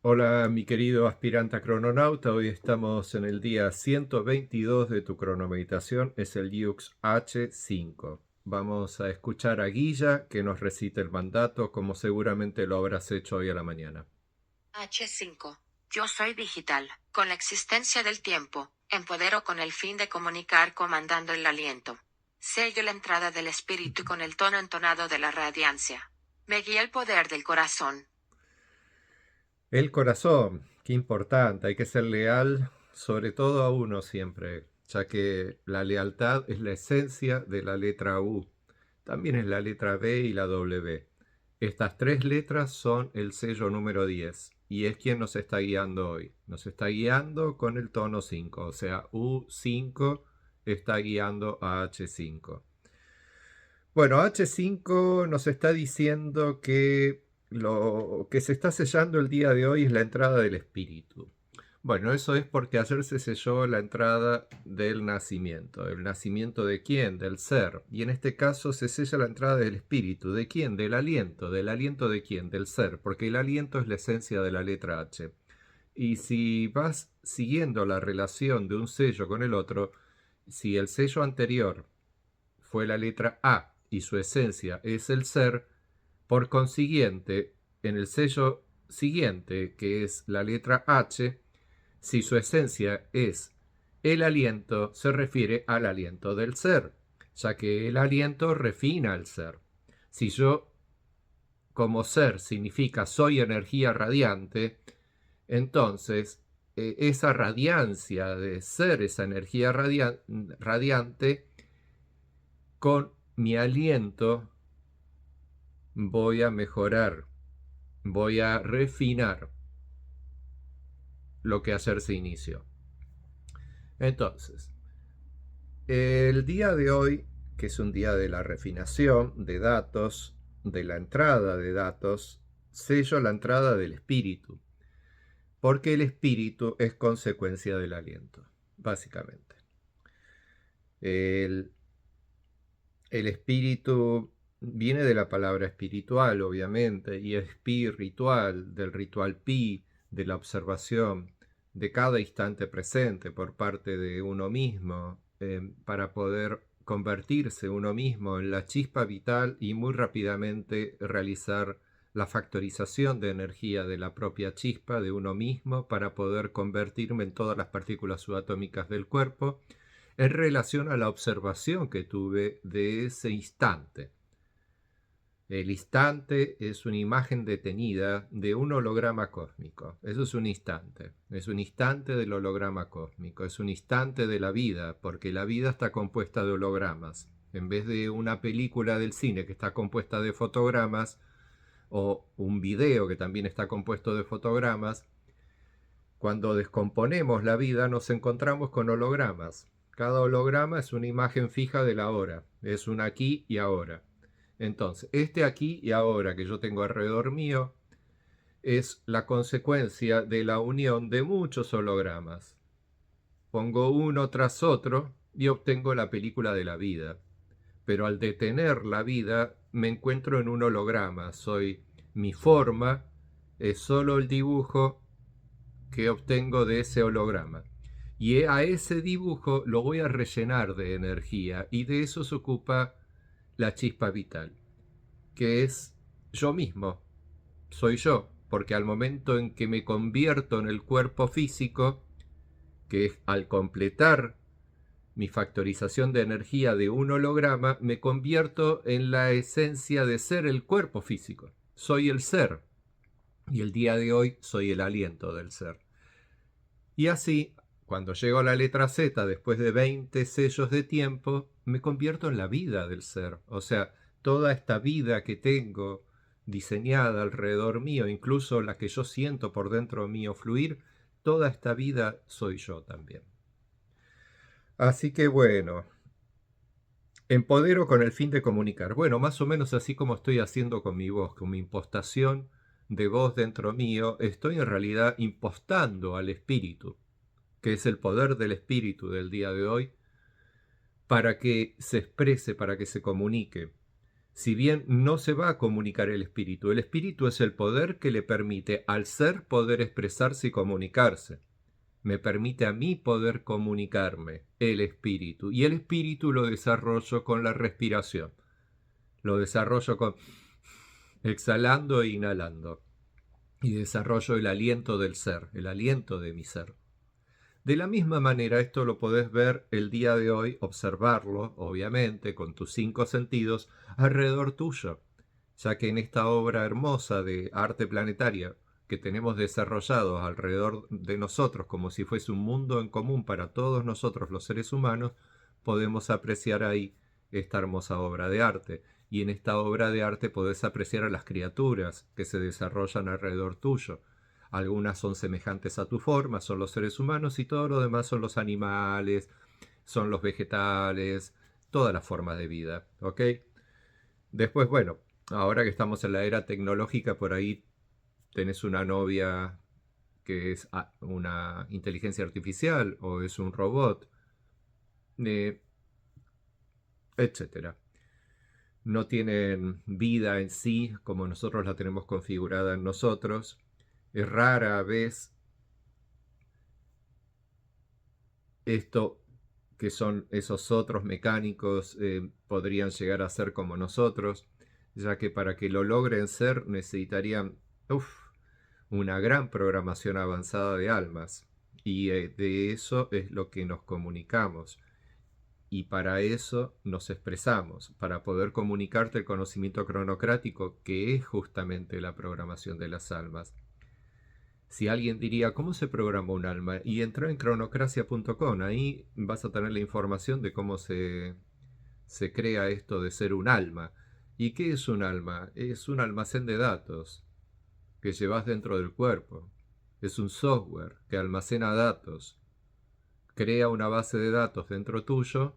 Hola, mi querido aspirante a crononauta. Hoy estamos en el día 122 de tu cronomeditación. Es el Yux H5. Vamos a escuchar a Guilla que nos recite el mandato, como seguramente lo habrás hecho hoy a la mañana. H5. Yo soy digital, con la existencia del tiempo, empodero con el fin de comunicar comandando el aliento. Sello la entrada del espíritu con el tono entonado de la radiancia. Me guía el poder del corazón. El corazón, qué importante. Hay que ser leal, sobre todo a uno siempre, ya que la lealtad es la esencia de la letra U. También es la letra B y la W. Estas tres letras son el sello número 10 y es quien nos está guiando hoy. Nos está guiando con el tono 5, o sea, U5 está guiando a H5. Bueno, H5 nos está diciendo que lo que se está sellando el día de hoy es la entrada del espíritu. Bueno, eso es porque ayer se selló la entrada del nacimiento. ¿El nacimiento de quién? Del ser. Y en este caso se sella la entrada del espíritu. ¿De quién? Del aliento. ¿Del aliento de quién? Del ser. Porque el aliento es la esencia de la letra H. Y si vas siguiendo la relación de un sello con el otro, si el sello anterior fue la letra A y su esencia es el ser, por consiguiente, en el sello siguiente, que es la letra H, si su esencia es el aliento, se refiere al aliento del ser, ya que el aliento refina al ser. Si yo como ser significa soy energía radiante, entonces esa radiancia de ser, esa energía radiante, con mi aliento voy a mejorar, voy a refinar lo que ayer se inició. Entonces, el día de hoy, que es un día de la refinación de datos, de la entrada de datos, sello la entrada del espíritu, porque el espíritu es consecuencia del aliento, básicamente. El, el espíritu viene de la palabra espiritual, obviamente, y espiritual, del ritual pi, de la observación de cada instante presente por parte de uno mismo, para poder convertirse uno mismo en la chispa vital y muy rápidamente realizar la factorización de energía de la propia chispa de uno mismo para poder convertirme en todas las partículas subatómicas del cuerpo en relación a la observación que tuve de ese instante. El instante es una imagen detenida de un holograma cósmico. Eso es un instante. Es un instante del holograma cósmico. Es un instante de la vida, porque la vida está compuesta de hologramas. En vez de una película del cine que está compuesta de fotogramas, o un video que también está compuesto de fotogramas, cuando descomponemos la vida nos encontramos con hologramas. Cada holograma es una imagen fija de la hora, es un aquí y ahora. Entonces, este aquí y ahora que yo tengo alrededor mío es la consecuencia de la unión de muchos hologramas. Pongo uno tras otro y obtengo la película de la vida. Pero al detener la vida me encuentro en un holograma. Soy mi forma, es solo el dibujo que obtengo de ese holograma. Y a ese dibujo lo voy a rellenar de energía y de eso se ocupa la chispa vital, que es yo mismo, soy yo, porque al momento en que me convierto en el cuerpo físico, que es al completar mi factorización de energía de un holograma, me convierto en la esencia de ser el cuerpo físico. Soy el ser. Y el día de hoy soy el aliento del ser. Y así, cuando llego a la letra Z, después de 20 sellos de tiempo, me convierto en la vida del ser. O sea, toda esta vida que tengo diseñada alrededor mío, incluso la que yo siento por dentro mío fluir, toda esta vida soy yo también. Así que bueno, empodero con el fin de comunicar. Bueno, más o menos así como estoy haciendo con mi voz, con mi impostación de voz dentro mío, estoy en realidad impostando al espíritu, que es el poder del espíritu del día de hoy, para que se exprese, para que se comunique. Si bien no se va a comunicar el espíritu es el poder que le permite al ser poder expresarse y comunicarse. Me permite a mí poder comunicarme, el espíritu. Y el espíritu lo desarrollo con la respiración. Lo desarrollo con exhalando e inhalando. Y desarrollo el aliento del ser, el aliento de mi ser. De la misma manera, esto lo podés ver el día de hoy, observarlo, obviamente, con tus 5 sentidos, alrededor tuyo, ya que en esta obra hermosa de arte planetaria que tenemos desarrollados alrededor de nosotros, como si fuese un mundo en común para todos nosotros los seres humanos, podemos apreciar ahí esta hermosa obra de arte. Y en esta obra de arte podés apreciar a las criaturas que se desarrollan alrededor tuyo. Algunas son semejantes a tu forma, son los seres humanos, y todo lo demás son los animales, son los vegetales, todas las formas de vida, ¿ok? Después, bueno, ahora que estamos en la era tecnológica, por ahí tenés una novia que es una inteligencia artificial o es un robot, etcétera. No tienen vida en sí como nosotros la tenemos configurada en nosotros. Es rara vez esto que son esos otros mecánicos podrían llegar a ser como nosotros, ya que para que lo logren ser necesitarían una gran programación avanzada de almas, y de eso es lo que nos comunicamos. Y para eso nos expresamos, para poder comunicarte el conocimiento cronocrático, que es justamente la programación de las almas. Si alguien diría, ¿cómo se programa un alma? Y entra en cronocracia.com, ahí vas a tener la información de cómo se crea esto de ser un alma. ¿Y qué es un alma? Es un almacén de datos que llevas dentro del cuerpo. Es un software que almacena datos, crea una base de datos dentro tuyo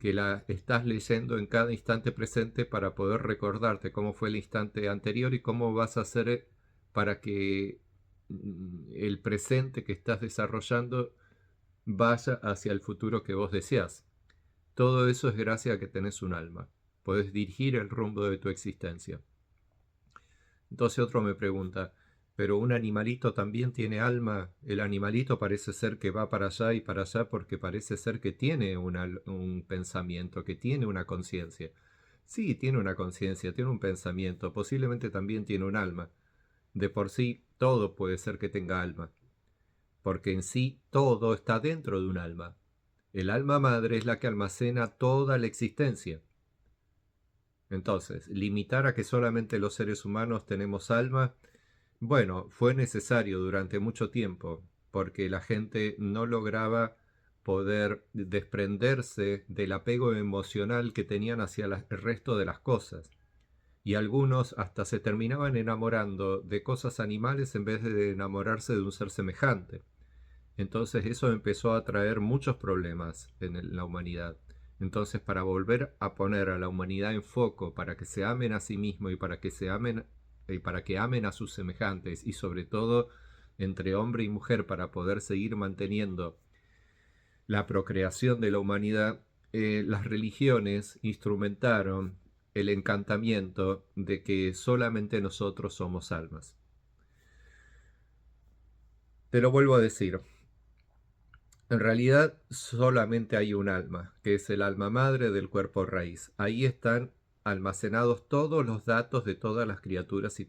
que la estás leyendo en cada instante presente para poder recordarte cómo fue el instante anterior y cómo vas a hacer para que el presente que estás desarrollando vaya hacia el futuro que vos deseás. Todo eso es gracias a que tenés un alma. Podés dirigir el rumbo de tu existencia. Entonces otro me pregunta, ¿pero un animalito también tiene alma? El animalito parece ser que va para allá y para allá porque parece ser que tiene un pensamiento, que tiene una conciencia. Sí, tiene una conciencia, tiene un pensamiento, posiblemente también tiene un alma. De por sí, todo puede ser que tenga alma, porque en sí todo está dentro de un alma. El alma madre es la que almacena toda la existencia. Entonces, limitar a que solamente los seres humanos tenemos alma, bueno, fue necesario durante mucho tiempo, porque la gente no lograba poder desprenderse del apego emocional que tenían hacia el resto de las cosas. Y algunos hasta se terminaban enamorando de cosas animales en vez de enamorarse de un ser semejante. Entonces eso empezó a traer muchos problemas en la humanidad. Entonces, para volver a poner a la humanidad en foco, para que se amen a sí mismos y para que se amen y para que amen a sus semejantes, y sobre todo entre hombre y mujer, para poder seguir manteniendo la procreación de la humanidad, las religiones instrumentaron el encantamiento de que solamente nosotros somos almas. Te lo vuelvo a decir, en realidad solamente hay un alma, que es el alma madre del cuerpo raíz. Ahí están almacenados todos los datos de todas las criaturas y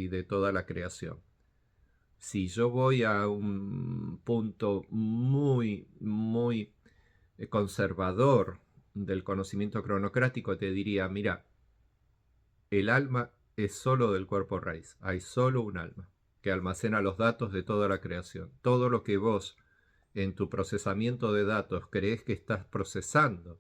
de toda la creación. Si yo voy a un punto muy conservador del conocimiento cronocrático, te diría, mira, el alma es solo del cuerpo raíz. Hay solo un alma que almacena los datos de toda la creación. Todo lo que vos en tu procesamiento de datos crees que estás procesando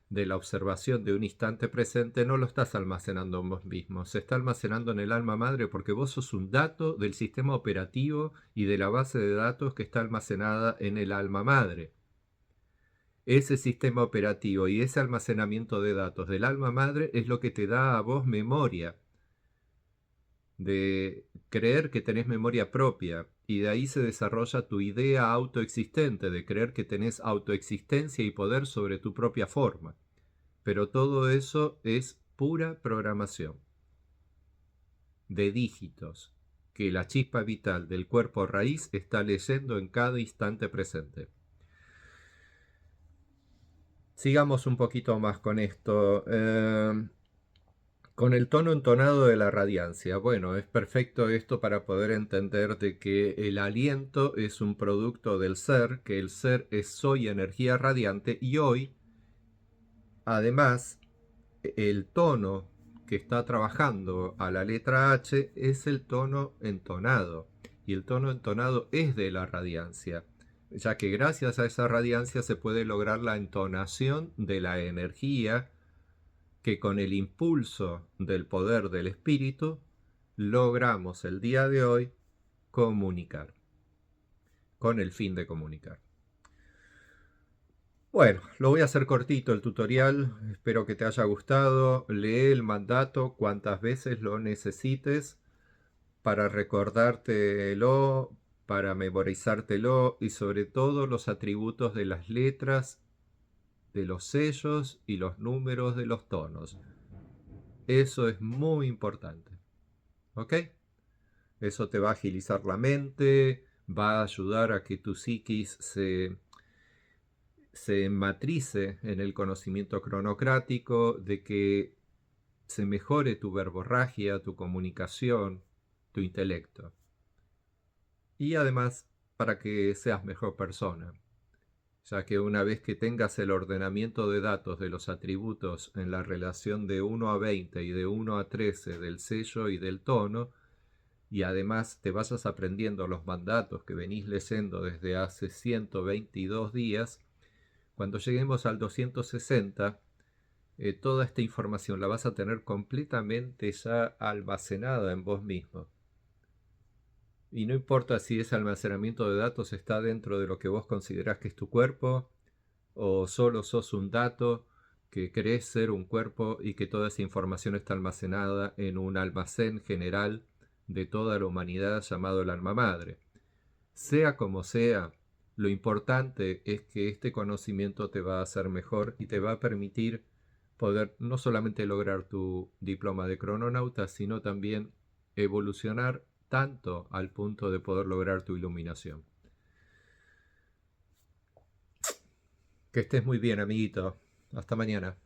de la observación de un instante presente, no lo estás almacenando en vos mismo, se está almacenando en el alma madre, porque vos sos un dato del sistema operativo y de la base de datos que está almacenada en el alma madre. Ese sistema operativo y ese almacenamiento de datos del alma madre es lo que te da a vos memoria, de creer que tenés memoria propia, y de ahí se desarrolla tu idea autoexistente, de creer que tenés autoexistencia y poder sobre tu propia forma. Pero todo eso es pura programación de dígitos que la chispa vital del cuerpo raíz está leyendo en cada instante presente. Sigamos un poquito más con esto. Con el tono entonado de la radiancia. Bueno, es perfecto esto para poder entender de que el aliento es un producto del ser, que el ser es soy energía radiante y hoy, además, el tono que está trabajando a la letra H es el tono entonado. Y el tono entonado es de la radiancia, ya que gracias a esa radiancia se puede lograr la entonación de la energía que con el impulso del poder del espíritu logramos el día de hoy comunicar, con el fin de comunicar. Bueno, lo voy a hacer cortito el tutorial, espero que te haya gustado. Lee el mandato cuantas veces lo necesites para recordártelo, para memorizártelo y sobre todo los atributos de las letras, de los sellos y los números de los tonos. Eso es muy importante. ¿Ok? Eso te va a agilizar la mente, va a ayudar a que tu psiquis se matrice en el conocimiento cronocrático, de que se mejore tu verborragia, tu comunicación, tu intelecto. Y además para que seas mejor persona, ya que una vez que tengas el ordenamiento de datos de los atributos en la relación de 1 a 20 y de 1 a 13 del sello y del tono, y además te vayas aprendiendo los mandatos que venís leyendo desde hace 122 días, cuando lleguemos al 260, toda esta información la vas a tener completamente ya almacenada en vos mismo. Y no importa si ese almacenamiento de datos está dentro de lo que vos considerás que es tu cuerpo, o solo sos un dato que crees ser un cuerpo y que toda esa información está almacenada en un almacén general de toda la humanidad llamado el alma madre. Sea como sea, lo importante es que este conocimiento te va a hacer mejor y te va a permitir poder no solamente lograr tu diploma de crononauta, sino también evolucionar tanto al punto de poder lograr tu iluminación. Que estés muy bien, amiguito. Hasta mañana.